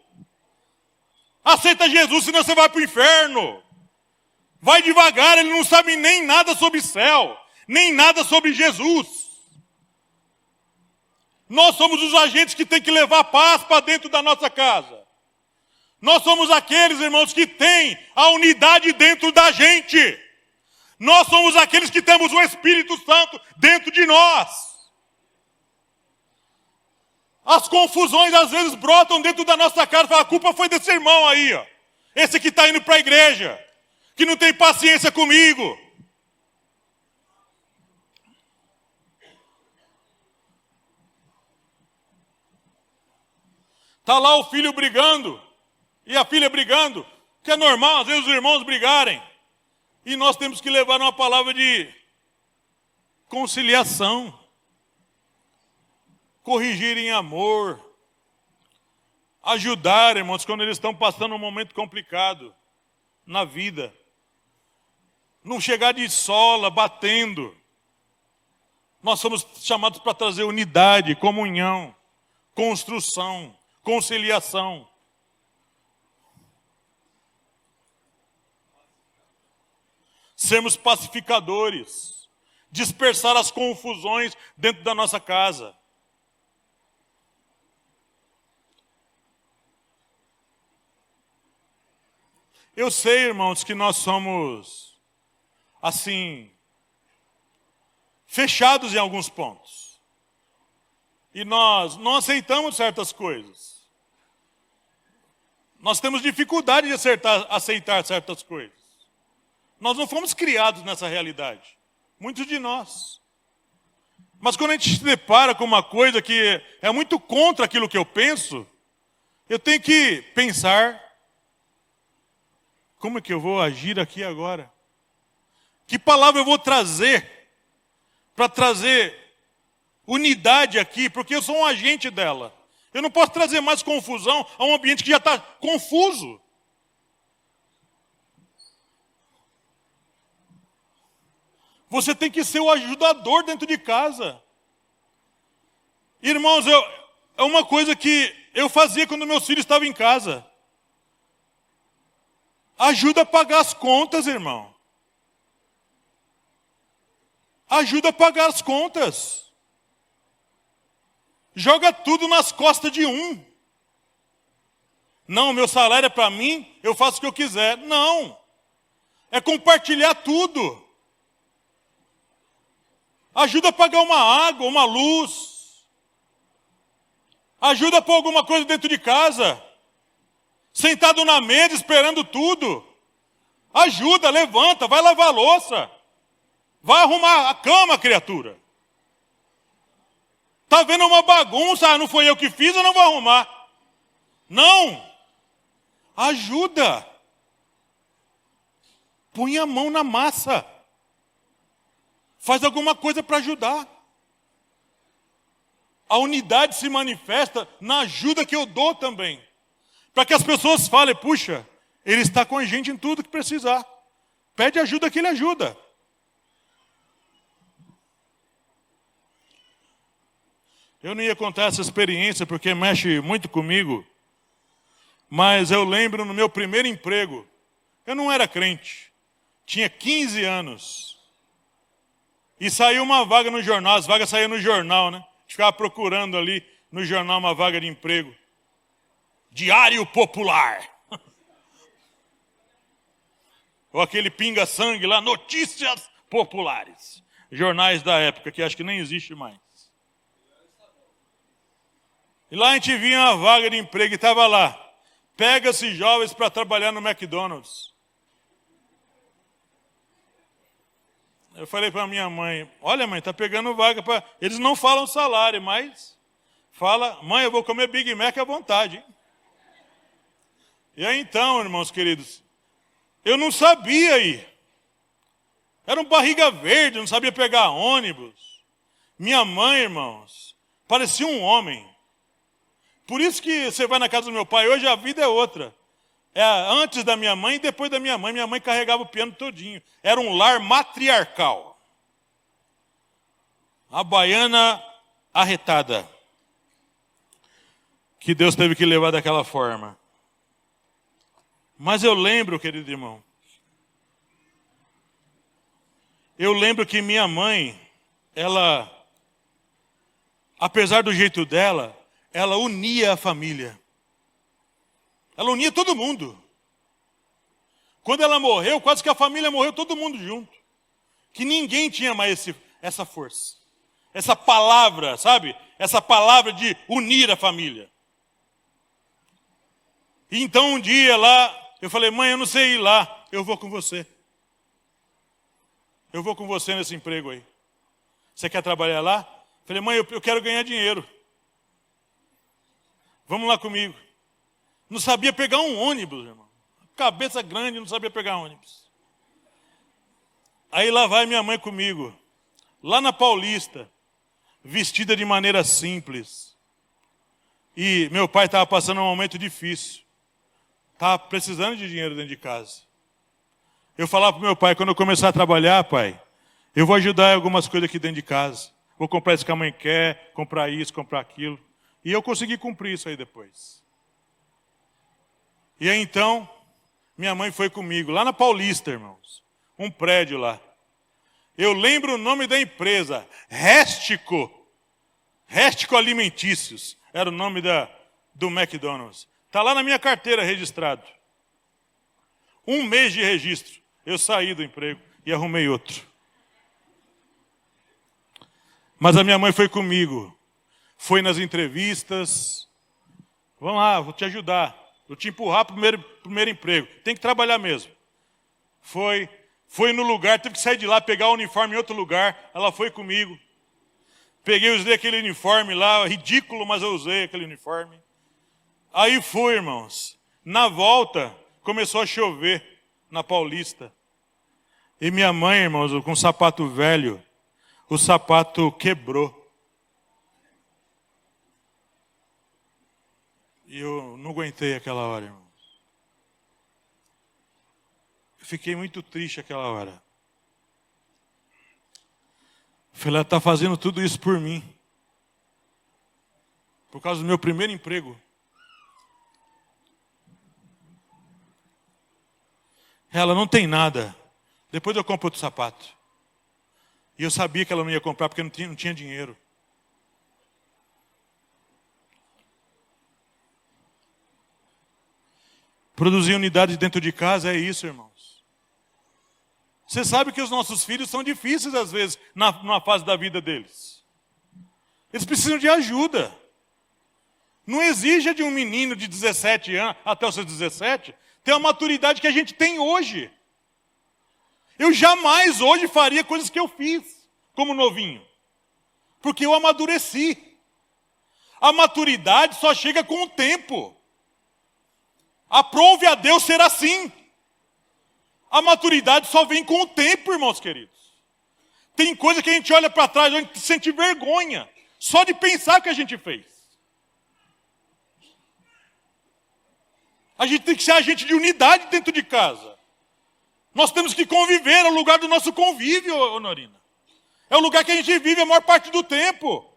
S3: Aceita Jesus, senão você vai para o inferno. Vai devagar, ele não sabe nem nada sobre céu, nem nada sobre Jesus. Nós somos os agentes que têm que levar paz para dentro da nossa casa. Nós somos aqueles, irmãos, que têm a unidade dentro da gente. Nós somos aqueles que temos o Espírito Santo dentro de nós. As confusões às vezes brotam dentro da nossa casa. Fala, a culpa foi desse irmão aí, ó. Esse que está indo para a igreja. Que não tem paciência comigo. Está lá o filho brigando. E a filha brigando. Que é normal, às vezes os irmãos brigarem. E nós temos que levar uma palavra de conciliação. Corrigir em amor, ajudar, irmãos, quando eles estão passando um momento complicado na vida. Não chegar de sola, batendo. Nós somos chamados para trazer unidade, comunhão, construção, conciliação. Sermos pacificadores, dispersar as confusões dentro da nossa casa. Eu sei, irmãos, que nós somos, assim, fechados em alguns pontos. E nós não aceitamos certas coisas. Nós temos dificuldade de aceitar certas coisas. Nós não fomos criados nessa realidade. Muitos de nós. Mas quando a gente se depara com uma coisa que é muito contra aquilo que eu penso, eu tenho que pensar. Como é que eu vou agir aqui agora? Que palavra eu vou trazer para trazer unidade aqui? Porque eu sou um agente dela. Eu não posso trazer mais confusão a um ambiente que já está confuso. Você tem que ser o ajudador dentro de casa. Irmãos, é uma coisa que eu fazia quando meus filhos estavam em casa. Ajuda a pagar as contas, irmão. Ajuda a pagar as contas. Joga tudo nas costas de um. Não, meu salário é para mim, eu faço o que eu quiser. Não. É compartilhar tudo. Ajuda a pagar uma água, uma luz. Ajuda a pôr alguma coisa dentro de casa. Sentado na mesa, esperando tudo. Ajuda, levanta, vai lavar a louça. Vai arrumar a cama, criatura. Está vendo uma bagunça, não foi eu que fiz, eu não vou arrumar. Não. Ajuda. Põe a mão na massa. Faz alguma coisa para ajudar. A unidade se manifesta na ajuda que eu dou também. Para que as pessoas falem, puxa, Ele está com a gente em tudo que precisar. Pede ajuda que Ele ajuda. Eu não ia contar essa experiência porque mexe muito comigo, mas eu lembro no meu primeiro emprego, eu não era crente, tinha 15 anos, e saiu uma vaga no jornal, as vagas saíam no jornal, né? A gente ficava procurando ali no jornal uma vaga de emprego. Diário Popular. Ou aquele pinga-sangue lá, Notícias Populares. Jornais da época, que acho que nem existe mais. E lá a gente via uma vaga de emprego e estava lá. Pega-se jovens para trabalhar no McDonald's. Eu falei para minha mãe, olha mãe, está pegando vaga para... Eles não falam salário, mas fala, mãe, eu vou comer Big Mac à vontade. Hein? E aí então, irmãos queridos, eu não sabia ir. Era um barriga verde, não sabia pegar ônibus. Minha mãe, irmãos, parecia um homem. Por isso que você vai na casa do meu pai, hoje a vida é outra. É antes da minha mãe e depois da minha mãe. Minha mãe carregava o piano todinho. Era um lar matriarcal. A baiana arretada. Que Deus teve que levar daquela forma. Mas eu lembro, querido irmão. Eu lembro que minha mãe, ela, apesar do jeito dela, ela unia a família. Ela unia todo mundo. Quando ela morreu, quase que a família morreu todo mundo junto. Que ninguém tinha mais essa força. Essa palavra, sabe? Essa palavra de unir a família. E então um dia lá, eu falei, mãe, eu não sei ir lá, eu vou com você. Eu vou com você nesse emprego aí. Você quer trabalhar lá? Eu falei, mãe, eu quero ganhar dinheiro. Vamos lá comigo. Não sabia pegar um ônibus, irmão. Cabeça grande, não sabia pegar ônibus. Aí lá vai minha mãe comigo. Lá na Paulista, vestida de maneira simples. E meu pai estava passando um momento difícil. Estava precisando de dinheiro dentro de casa. Eu falava para o meu pai, quando eu começar a trabalhar, pai, eu vou ajudar em algumas coisas aqui dentro de casa. Vou comprar isso que a mãe quer, comprar isso, comprar aquilo. E eu consegui cumprir isso aí depois. E aí então, minha mãe foi comigo, lá na Paulista, irmãos. Um prédio lá. Eu lembro o nome da empresa, Réstico. Réstico Alimentícios, era o nome do McDonald's. Está lá na minha carteira registrado. 1 mês de registro. Eu saí do emprego e arrumei outro. Mas a minha mãe foi comigo. Foi nas entrevistas. Vamos lá, vou te ajudar. Vou te empurrar para o primeiro emprego. Tem que trabalhar mesmo. Foi no lugar, teve que sair de lá, pegar o uniforme em outro lugar. Ela foi comigo. Usei aquele uniforme lá, ridículo, mas eu usei aquele uniforme. Aí fui, irmãos. Na volta, começou a chover na Paulista. E minha mãe, irmãos, com um sapato velho, o sapato quebrou. E eu não aguentei aquela hora, irmãos. Eu fiquei muito triste aquela hora. Falei, ela está fazendo tudo isso por mim. Por causa do meu primeiro emprego. Ela não tem nada. Depois eu compro outro sapato. E eu sabia que ela não ia comprar porque não tinha dinheiro. Produzir unidade dentro de casa é isso, irmãos. Você sabe que os nossos filhos são difíceis às vezes numa fase da vida deles. Eles precisam de ajuda. Não exija de um menino de 17 anos até os seus 17 ter a maturidade que a gente tem hoje. Eu jamais hoje faria coisas que eu fiz como novinho. Porque eu amadureci. A maturidade só chega com o tempo. Aprove a Deus ser assim. A maturidade só vem com o tempo, irmãos queridos. Tem coisa que a gente olha para trás e a gente sente vergonha. Só de pensar que a gente fez. A gente tem que ser agente de unidade dentro de casa. Nós temos que conviver, é o lugar do nosso convívio, Honorina. É o lugar que a gente vive a maior parte do tempo.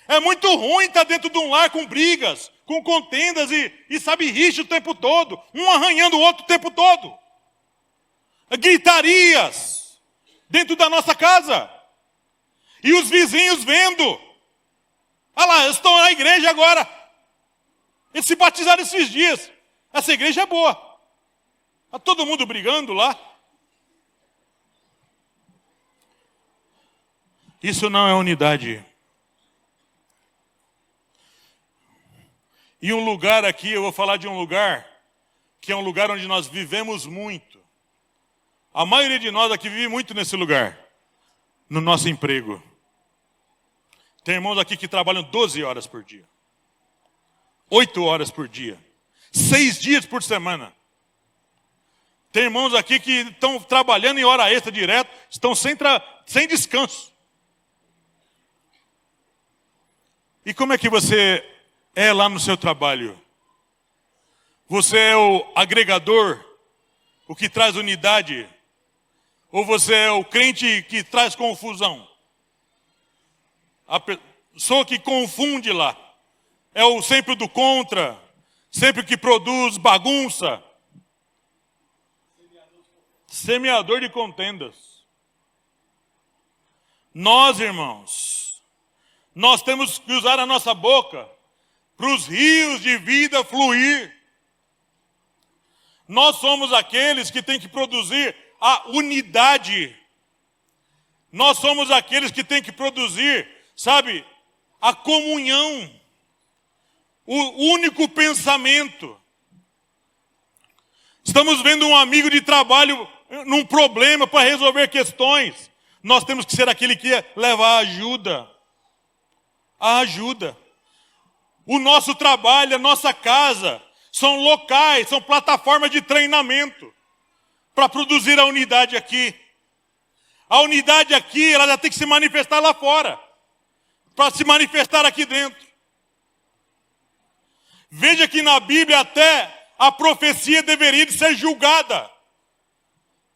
S3: É muito ruim estar dentro de um lar com brigas, com contendas e sabe, rixa o tempo todo. Um arranhando o outro o tempo todo. Gritarias dentro da nossa casa. E os vizinhos vendo. Olha lá, eles estão na igreja agora. Eles se batizaram esses dias. Essa igreja é boa. Está todo mundo brigando lá. Isso não é unidade. E um lugar aqui, eu vou falar de um lugar, que é um lugar onde nós vivemos muito. A maioria de nós aqui vive muito nesse lugar. No nosso emprego. Tem irmãos aqui que trabalham 12 horas por dia. 8 horas por dia. 6 dias por semana. Tem irmãos aqui que estão trabalhando em hora extra direto, estão sem descanso. E como é que você é lá no seu trabalho? Você é o agregador, o que traz unidade? Ou você é o crente que traz confusão? A pessoa que confunde lá. É o sempre do contra, sempre que produz bagunça. Semeador de contendas. Nós, irmãos, nós temos que usar a nossa boca para os rios de vida fluir. Nós somos aqueles que têm que produzir a unidade. Nós somos aqueles que têm que produzir, sabe, a comunhão. O único pensamento. Estamos vendo um amigo de trabalho num problema para resolver questões. Nós temos que ser aquele que leva a ajuda. A ajuda. O nosso trabalho, a nossa casa, são locais, são plataformas de treinamento para produzir a unidade aqui. A unidade aqui, ela já tem que se manifestar lá fora, para se manifestar aqui dentro. Veja que na Bíblia até a profecia deveria ser julgada.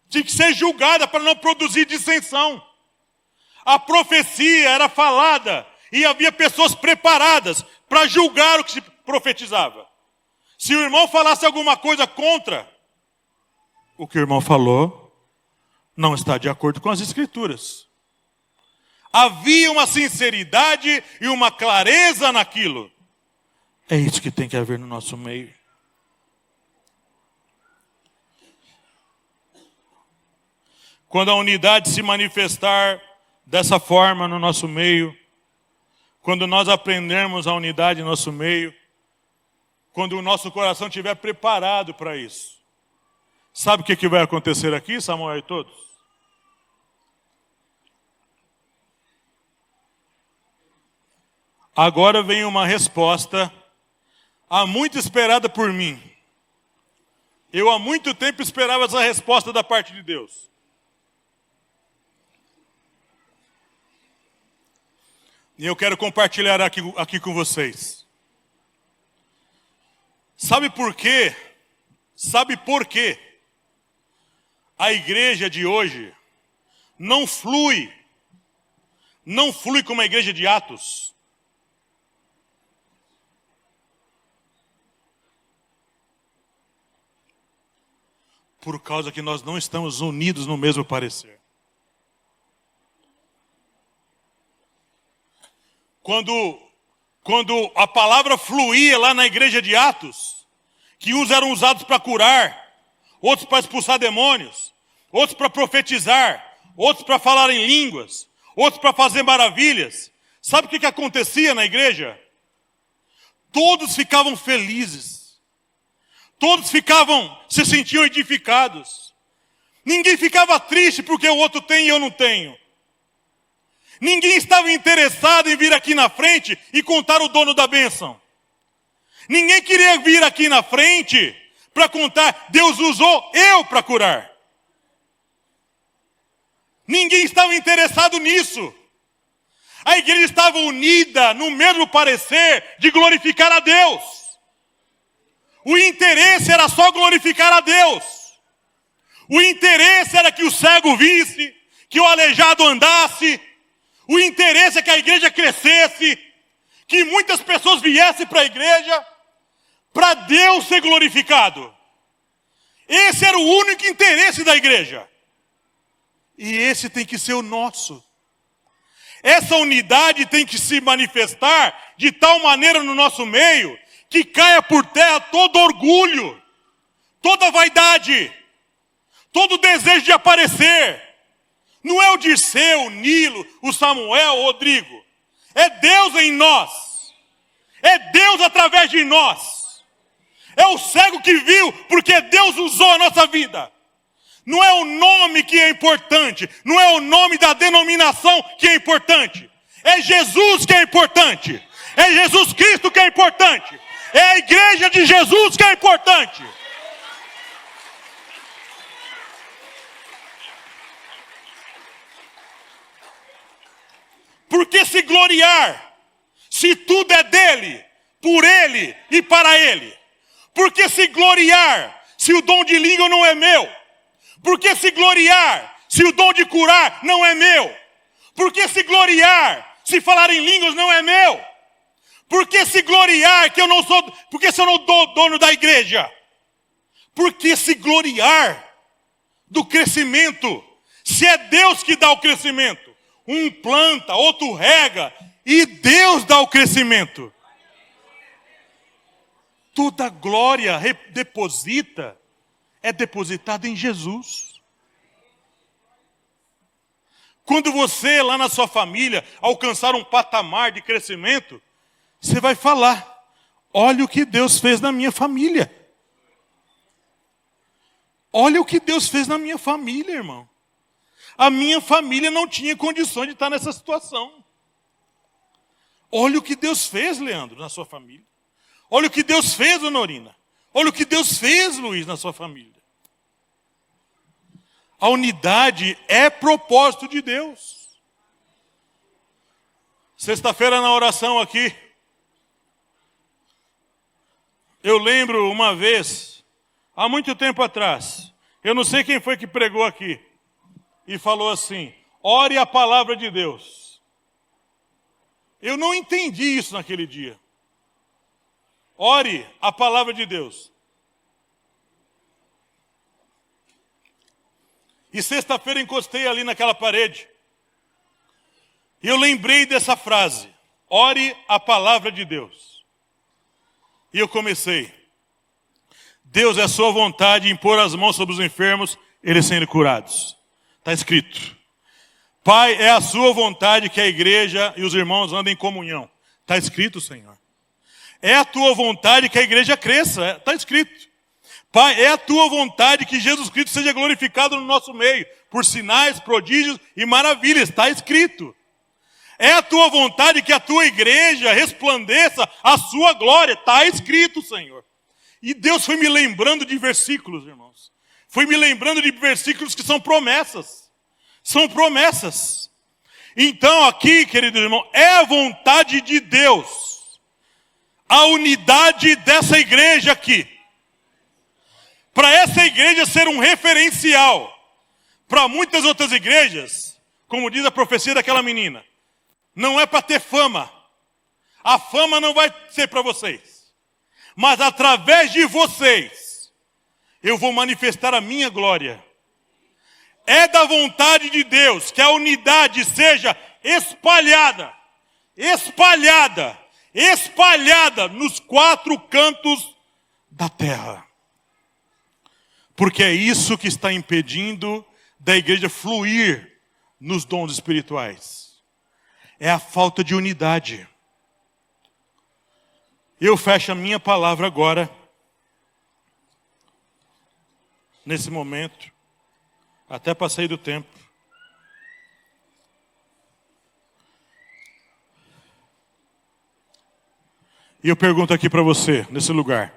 S3: Tinha que ser julgada para não produzir dissensão. A profecia era falada e havia pessoas preparadas para julgar o que se profetizava. Se o irmão falasse alguma coisa contra o que o irmão falou, não está de acordo com as Escrituras. Havia uma sinceridade e uma clareza naquilo. É isso que tem que haver no nosso meio. Quando a unidade se manifestar dessa forma no nosso meio, quando nós aprendermos a unidade no nosso meio, quando o nosso coração estiver preparado para isso, sabe o que vai acontecer aqui, Samuel e todos? Agora vem uma resposta há muito esperada por mim. Eu há muito tempo esperava essa resposta da parte de Deus. E eu quero compartilhar aqui com vocês. Sabe por quê? Sabe por quê? A igreja de hoje não flui como a igreja de Atos. Por causa que nós não estamos unidos no mesmo parecer. Quando a palavra fluía lá na igreja de Atos, que uns eram usados para curar, outros para expulsar demônios, outros para profetizar, outros para falar em línguas, outros para fazer maravilhas. Sabe o que acontecia na igreja? Todos ficavam felizes. Todos se sentiam edificados. Ninguém ficava triste porque o outro tem e eu não tenho. Ninguém estava interessado em vir aqui na frente e contar o dono da bênção. Ninguém queria vir aqui na frente para contar, Deus usou eu para curar. Ninguém estava interessado nisso. A igreja estava unida no mesmo parecer de glorificar a Deus. O interesse era só glorificar a Deus. O interesse era que o cego visse, que o aleijado andasse. O interesse é que a igreja crescesse, que muitas pessoas viessem para a igreja, para Deus ser glorificado. Esse era o único interesse da igreja. E esse tem que ser o nosso. Essa unidade tem que se manifestar de tal maneira no nosso meio que caia por terra todo orgulho, toda vaidade, todo desejo de aparecer. Não é o Dirceu, o Nilo, o Samuel, o Rodrigo. É Deus em nós. É Deus através de nós. É o cego que viu porque Deus usou a nossa vida. Não é o nome que é importante, não é o nome da denominação que é importante. É Jesus que é importante. É Jesus Cristo que é importante. É a igreja de Jesus que é importante. Porque se gloriar, se tudo é dele, por ele e para ele. Porque se gloriar, se o dom de língua não é meu. Porque se gloriar, se o dom de curar não é meu? Porque se gloriar, se falar em línguas não é meu? Porque se gloriar, que eu não sou, porque se eu não sou dono da igreja? Porque se gloriar do crescimento, se é Deus que dá o crescimento, um planta, outro rega, e Deus dá o crescimento. Toda glória é depositada em Jesus. Quando você, lá na sua família, alcançar um patamar de crescimento, você vai falar: olha o que Deus fez na minha família. Olha o que Deus fez na minha família, irmão. A minha família não tinha condições de estar nessa situação. Olha o que Deus fez, Leandro, na sua família. Olha o que Deus fez, Honorina. Olha o que Deus fez, Luiz, na sua família. A unidade é propósito de Deus. Sexta-feira na oração aqui, eu lembro uma vez, há muito tempo atrás, eu não sei quem foi que pregou aqui, e falou assim: ore a palavra de Deus. Eu não entendi isso naquele dia. Ore a palavra de Deus. E sexta-feira encostei ali naquela parede. E eu lembrei dessa frase: ore a palavra de Deus. E eu comecei: Deus, é a sua vontade impor as mãos sobre os enfermos, eles serem curados. Está escrito. Pai, é a sua vontade que a igreja e os irmãos andem em comunhão. Está escrito, Senhor. É a tua vontade que a igreja cresça. Está escrito. Pai, é a tua vontade que Jesus Cristo seja glorificado no nosso meio, por sinais, prodígios e maravilhas. Está escrito. É a tua vontade que a tua igreja resplandeça a sua glória. Está escrito, Senhor. E Deus foi me lembrando de versículos, irmãos. Foi me lembrando de versículos que são promessas. São promessas. Então aqui, querido irmão, é a vontade de Deus. A unidade dessa igreja aqui. Para essa igreja ser um referencial para muitas outras igrejas, como diz a profecia daquela menina, não é para ter fama. A fama não vai ser para vocês. Mas através de vocês, eu vou manifestar a minha glória. É da vontade de Deus que a unidade seja espalhada, espalhada, espalhada nos 4 cantos da terra. Porque é isso que está impedindo da igreja fluir nos dons espirituais. É a falta de unidade. Eu fecho a minha palavra agora, nesse momento, até passei do tempo. E eu pergunto aqui para você, nesse lugar.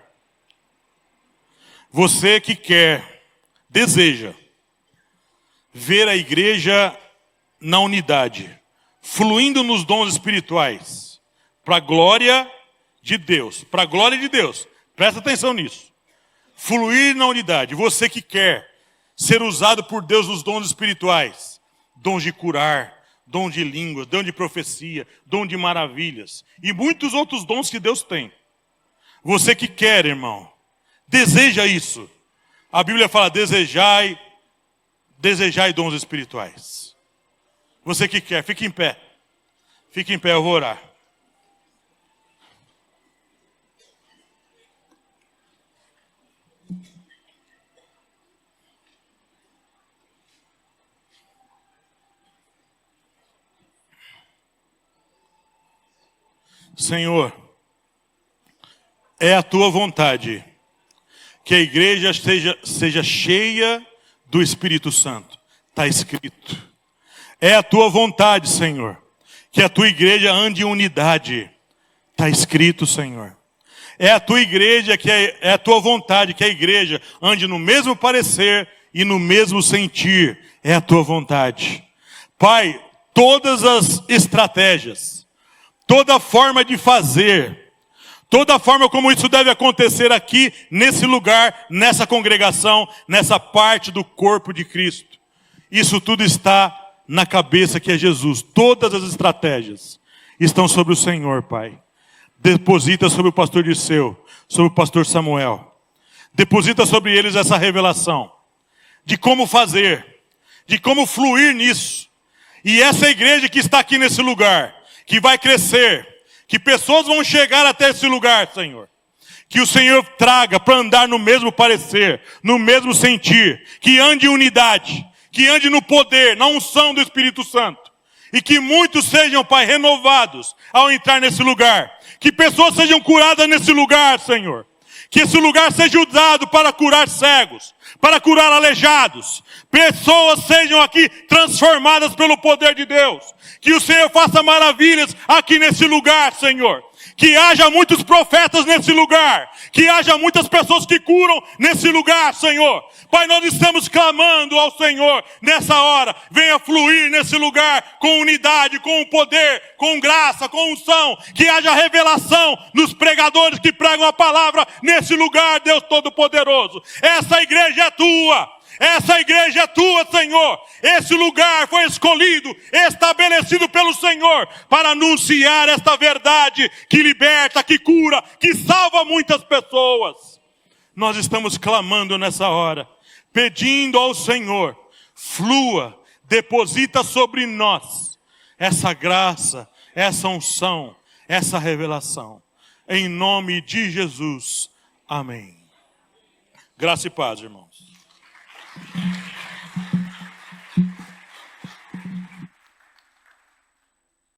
S3: Você que quer, deseja, ver a igreja na unidade, fluindo nos dons espirituais, para a glória de Deus, para a glória de Deus, Presta atenção nisso. Fluir na unidade. Você que quer ser usado por Deus nos dons espirituais. Dons de curar, dom de línguas, dom de profecia, dom de maravilhas. E muitos outros dons que Deus tem. Você que quer, irmão, deseja isso. A Bíblia fala, desejai dons espirituais. Você que quer, fique em pé. Fique em pé, eu vou orar. Senhor, é a tua vontade que a igreja seja cheia do Espírito Santo. Está escrito. É a tua vontade, Senhor, que a tua igreja ande em unidade. Está escrito, Senhor. É a tua igreja, é a tua vontade que a igreja ande no mesmo parecer e no mesmo sentir. É a tua vontade. Pai, todas as estratégias, toda forma de fazer, toda forma como isso deve acontecer aqui, nesse lugar, nessa congregação, nessa parte do corpo de Cristo. Isso tudo está na cabeça que é Jesus. Todas as estratégias estão sobre o Senhor, Pai. Deposita sobre o pastor Dirceu, sobre o pastor Samuel. Deposita sobre eles essa revelação de como fazer, de como fluir nisso. E essa igreja que está aqui nesse lugar, que vai crescer, que pessoas vão chegar até esse lugar, Senhor. Que o Senhor traga para andar no mesmo parecer, no mesmo sentir, que ande em unidade, que ande no poder, na unção do Espírito Santo. E que muitos sejam, Pai, renovados ao entrar nesse lugar. Que pessoas sejam curadas nesse lugar, Senhor. Que esse lugar seja usado para curar cegos, para curar aleijados. Pessoas sejam aqui transformadas pelo poder de Deus. Que o Senhor faça maravilhas aqui nesse lugar, Senhor. Que haja muitos profetas nesse lugar. Que haja muitas pessoas que curam nesse lugar, Senhor. Pai, nós estamos clamando ao Senhor nessa hora. Venha fluir nesse lugar com unidade, com poder, com graça, com unção. Que haja revelação nos pregadores que pregam a palavra nesse lugar, Deus Todo-Poderoso. Essa igreja é tua. Essa igreja é tua, Senhor. Esse lugar foi escolhido, estabelecido pelo Senhor, para anunciar esta verdade que liberta, que cura, que salva muitas pessoas. Nós estamos clamando nessa hora, pedindo ao Senhor, flua, deposita sobre nós essa graça, essa unção, essa revelação. Em nome de Jesus. Amém. Graça e paz, irmãos.